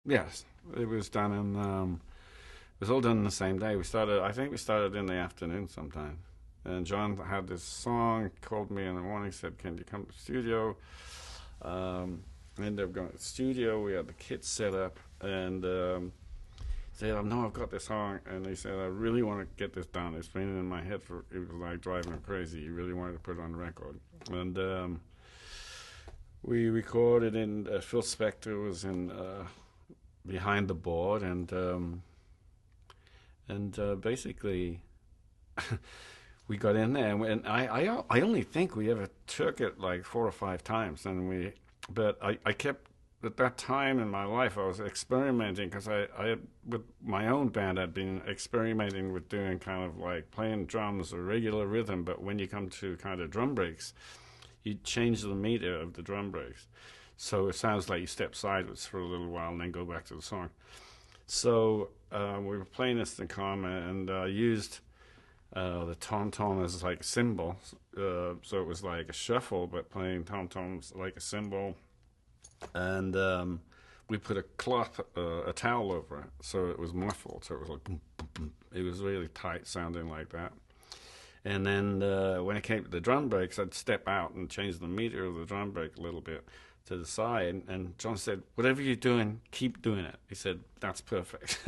Yes, it was done in. It was all done the same day. We started. I think we started in the afternoon sometime. And John had this song. Called me in the morning. Said, "Can you come to the studio?" Ended up going to the studio. We had the kit set up, and said, "Oh no, I've got this song." And he said, "I really want to get this done. It's been in my head for. It was like driving him crazy. He really wanted to put it on the record." And we recorded in. Phil Spector was in behind the board, and basically we got in there, and I only think we ever took it like 4 or 5 times, but I kept at that time in my life I was experimenting because I with my own band I'd been experimenting with doing kind of like playing drums or regular rhythm, but when you come to kind of drum breaks, you change the meter of the drum breaks, so it sounds like you step sideways for a little while and then go back to the song. So we were playing this in common, and used the tom tom as like a cymbal. So it was like a shuffle, but playing tom toms like a cymbal. And we put a cloth, a towel over it, so it was muffled. So it was like boom, boom, boom. It was really tight sounding like that. And then when it came to the drum breaks, I'd step out and change the meter of the drum break a little bit to the side. And John said, "Whatever you're doing, keep doing it." He said, "That's perfect."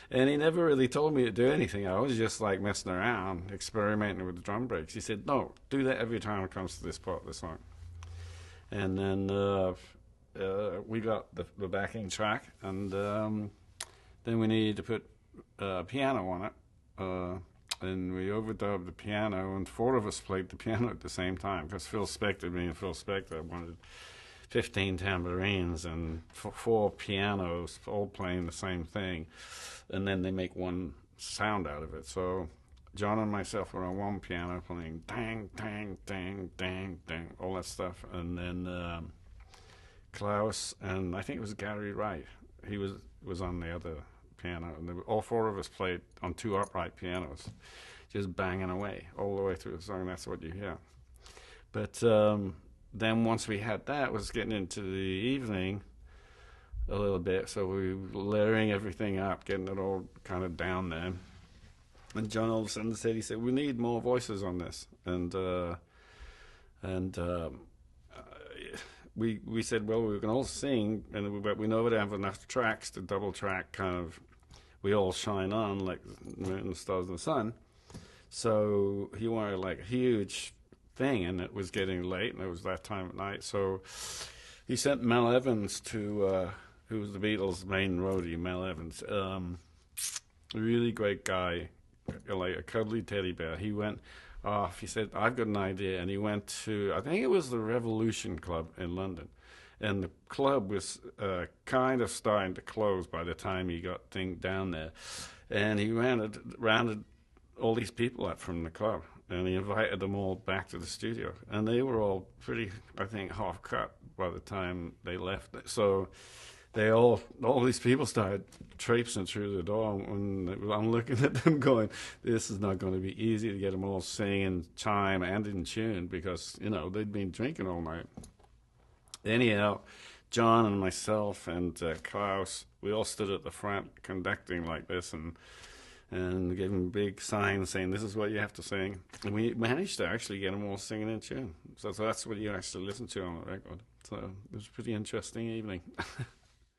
And he never really told me to do anything. I was just like messing around, experimenting with the drum breaks. He said, "No, do that every time it comes to this part of the song." And then we got the backing track, and then we needed to put piano on it. And we overdubbed the piano, and 4 of us played the piano at the same time because Phil Spector, being Phil Spector, wanted 15 tambourines and 4 pianos all playing the same thing, and then they make one sound out of it. So John and myself were on one piano playing dang, dang, dang, dang, dang, all that stuff, and then Klaus and I think it was Gary Wright. He was on the other piano, and all 4 of us played on 2 upright pianos, just banging away all the way through the song. And that's what you hear. But then once we had that, it was getting into the evening a little bit, so we were layering everything up, getting it all kind of down there. And John all of a sudden said, "We need more voices on this," and we said, "Well, we can all sing, but we know we don't have enough tracks to double track kind of. We all shine on like the stars in the sun." So he wanted like a huge thing, and it was getting late, and it was that time at night. So he sent Mel Evans to, who was the Beatles' main roadie, Mel Evans, a really great guy, like a cuddly teddy bear. He went off. He said, "I've got an idea," and he went to, I think it was the Revolution Club in London. And the club was kind of starting to close by the time he got things down there. And he rounded all these people up from the club, and he invited them all back to the studio. And they were all pretty, I think, half cut by the time they left. So all these people started traipsing through the door, and I'm looking at them going, "This is not going to be easy to get them all singing chime and in tune," because, they'd been drinking all night. Anyhow, John and myself and Klaus, we all stood at the front conducting like this, and gave him big signs saying, "This is what you have to sing." And we managed to actually get them all singing in tune. So that's what you actually listen to on the record. So it was a pretty interesting evening.